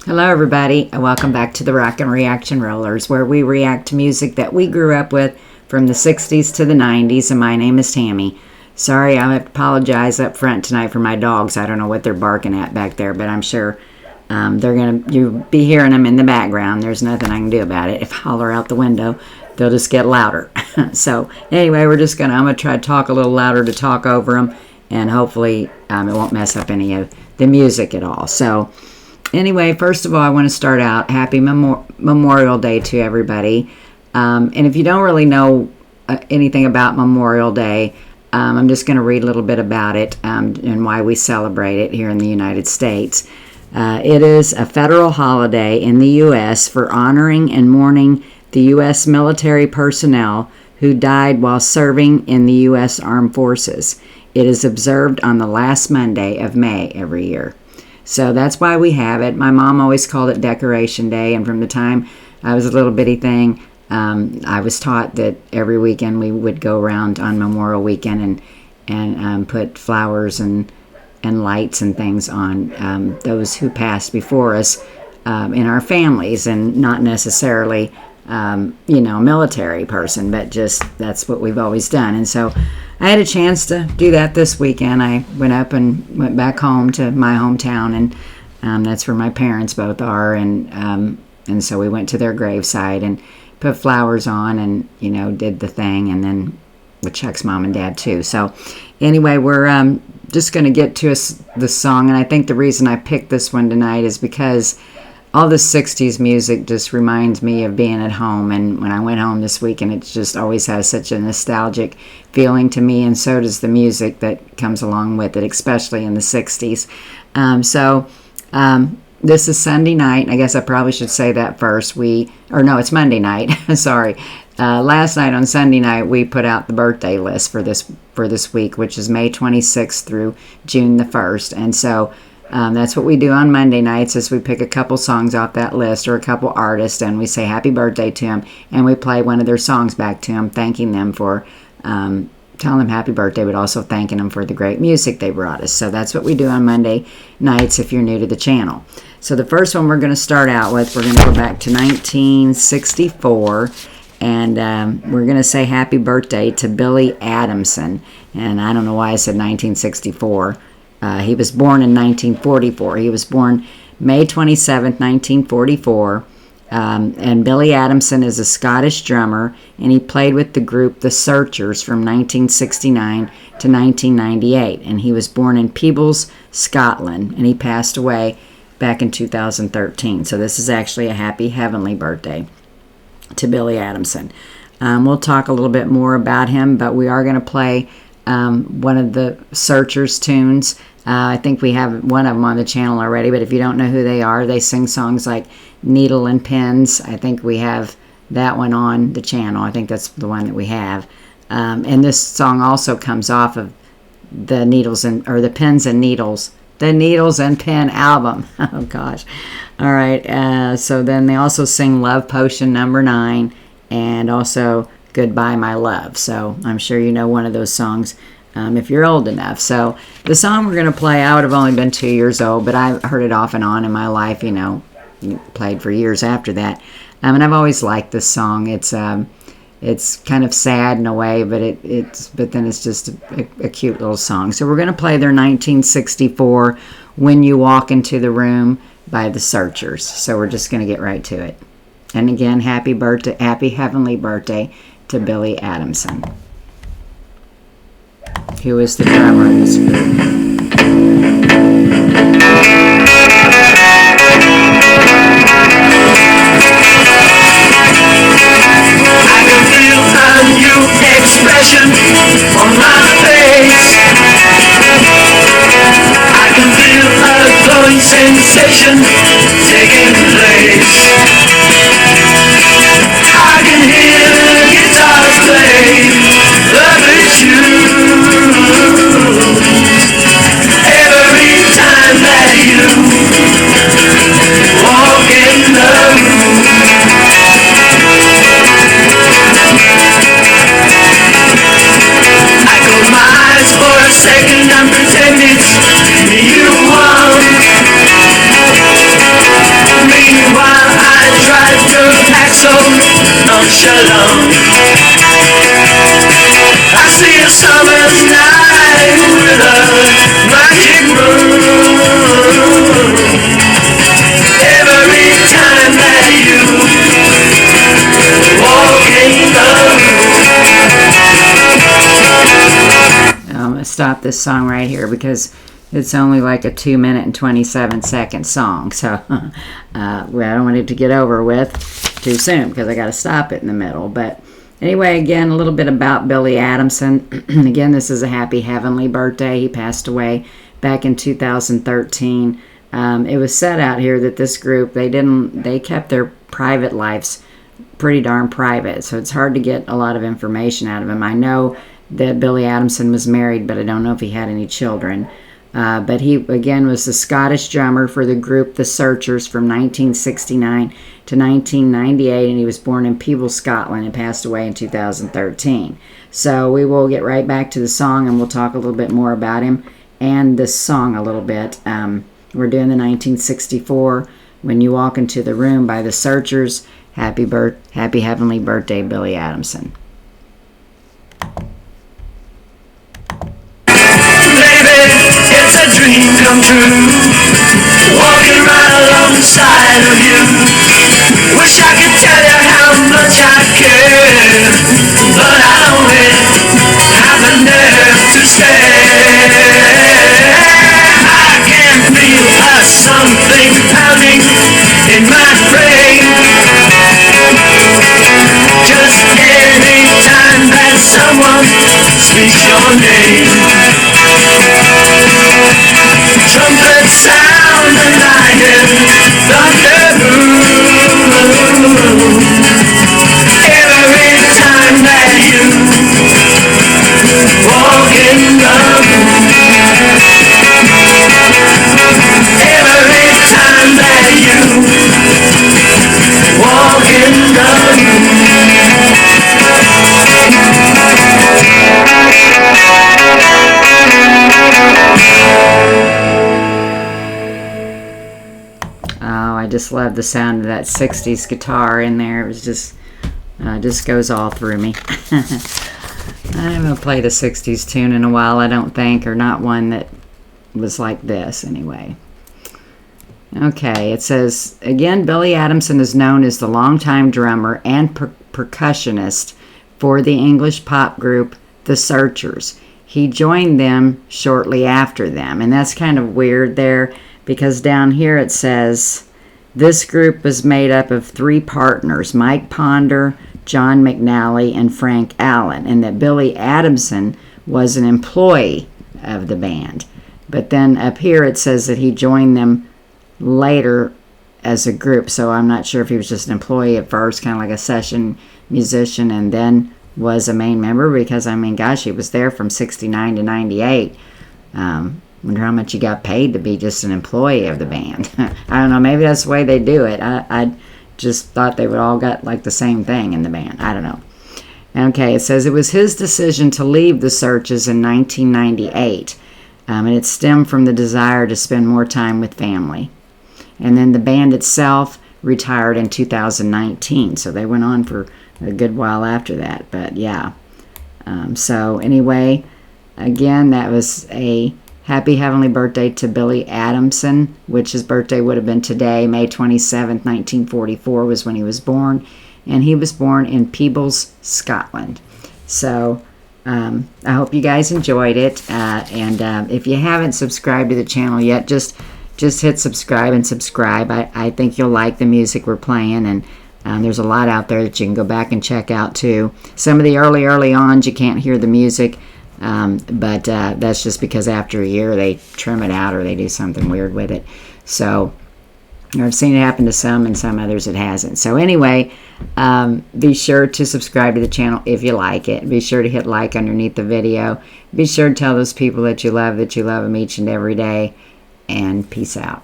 Hello everybody, and welcome back to the Rockin Reaction Rollers, where we react to music that we grew up with from the 60s to the 90s, and my name is Tammy. Sorry, I have to apologize up front tonight for my dogs. I don't know what they're barking at back there, but I'm sure you'll be hearing them in the background. There's nothing I can do about it. If I holler out the window, they'll just get louder. So anyway, I'm gonna try to talk a little louder to talk over them, and hopefully it won't mess up any of the music at all. So anyway, first of all, I want to start out happy Memorial Day to everybody. And if you don't really know anything about Memorial Day, I'm just going to read a little bit about it and why we celebrate it here in the United States. It is a federal holiday in the U.S. for honoring and mourning the U.S. military personnel who died while serving in the U.S. Armed Forces. It is observed on the last Monday of May every year. So that's why we have it. My mom always called it Decoration Day, and from the time I was a little bitty thing, I was taught that every weekend we would go around on Memorial Weekend and put flowers and lights and things on those who passed before us in our families, and not necessarily a military person, but just that's what we've always done. And so I had a chance to do that this weekend. I went up and went back home to my hometown, and that's where my parents both are, and so we went to their graveside and put flowers on and did the thing, and then with Chuck's mom and dad too. So anyway, we're just going to get to the song, and I think the reason I picked this one tonight is because all the 60s music just reminds me of being at home, and when I went home this weekend, it just always has such a nostalgic feeling to me, and so does the music that comes along with it, especially in the 60s. This is Sunday night. I guess I probably should say that first. It's Monday night. Sorry. Last night on Sunday night, we put out the birthday list for this week, which is May 26th through June the 1st, and so that's what we do on Monday nights, is we pick a couple songs off that list or a couple artists, and we say happy birthday to them, and we play one of their songs back to them, thanking them for telling them happy birthday, but also thanking them for the great music they brought us. So that's what we do on Monday nights if you're new to the channel. So the first one we're going to start out with, we're going to go back to 1964, and we're going to say happy birthday to Billie Adamson. And I don't know why I said 1964. He was born in 1944. He was born May 27th, 1944. And Billie Adamson is a Scottish drummer, and he played with the group The Searchers from 1969 to 1998. And he was born in Payable, Scotland, and he passed away back in 2013. So this is actually a happy heavenly birthday to Billie Adamson. We'll talk a little bit more about him, but we are going to play one of the Searchers tunes. I think we have one of them on the channel already, but if you don't know who they are, they sing songs like Needle and Pins. I think we have that one on the channel. I think that's the one that we have. And this song also comes off of the the Pins and Needles. The Needles and Pen album. Oh gosh. All right. So then they also sing Love Potion number 9 and also Goodbye My Love. So I'm sure you know one of those songs if you're old enough. So the song we're going to play, I would have only been 2 years old, but I heard it off and on in my life, played for years after that. And I've always liked this song. It's kind of sad in a way, but then it's just a cute little song. So we're going to play their 1964 When You Walk Into the Room by The Searchers. So we're just going to get right to it. And again, happy heavenly birthday to Billie Adamson, who is the drummer in this group. Expression on my face. I can feel a glowing sensation taking place. I can hear the guitars play lovely tunes every time that you walk in the room. For a second I'm pretending you want along. I see a summer's night with a magic moon. Every time that you walk in the room. I'm going to stop this song right here because it's only like a 2-minute and 27-second song. So I don't want it to get over with too soon because I got to stop it in the middle. But anyway, again, a little bit about Billie Adamson. Again, this is a happy heavenly birthday. He passed away back in 2013. It was said out here that this group, they kept their private lives pretty darn private. So it's hard to get a lot of information out of him. I know that Billie Adamson was married, but I don't know if he had any children. But he, again, was the Scottish drummer for the group The Searchers from 1969 to 1998, and he was born in Payable, Scotland, and passed away in 2013. So we will get right back to the song, and we'll talk a little bit more about him and this song a little bit. We're doing the 1964 When You Walk Into the Room by The Searchers. Happy heavenly birthday, Billie Adamson. It's a dream come true, walking right alongside of you. Wish I could tell you how much I care, but I only have the nerve to stare. I can feel something pounding in my brain. Just any time that someone speaks your name. Trumpet sound and I hear thunder boom. Every time that you walk in the room. Every time that you walk in the I just love the sound of that 60s guitar in there. It was just goes all through me. I haven't played a 60s tune in a while, I don't think, or not one that was like this anyway. Okay, it says, again, Billie Adamson is known as the longtime drummer and percussionist for the English pop group The Searchers. He joined them shortly after them, and that's kind of weird there because down here it says this group was made up of 3 partners, Mike Ponder, John McNally, and Frank Allen, and that Billie Adamson was an employee of the band. But then up here it says that he joined them later as a group, so I'm not sure if he was just an employee at first, kind of like a session musician, and then was a main member, because, I mean, gosh, he was there from 69 to 98. Wonder how much he got paid to be just an employee of the band. I don't know, maybe that's the way they do it. I just thought they would all got like the same thing in the band. I don't know. Okay, it says it was his decision to leave the Searchers in 1998, and it stemmed from the desire to spend more time with family. And then the band itself retired in 2019, so they went on for a good while after that. But yeah, so anyway, again, that was a happy heavenly birthday to Billie Adamson, which his birthday would have been today. May 27th, 1944 was when he was born, and he was born in Peebles, Scotland. So I hope you guys enjoyed it, and if you haven't subscribed to the channel yet, just hit subscribe and subscribe. I think you'll like the music we're playing, and there's a lot out there that you can go back and check out too. Some of the early ons you can't hear the music, but that's just because after a year they trim it out or they do something weird with it. So I've seen it happen to some, and some others it hasn't. So anyway, be sure to subscribe to the channel if you like it. Be sure to hit like underneath the video. Be sure to tell those people that you love them each and every day. And peace out.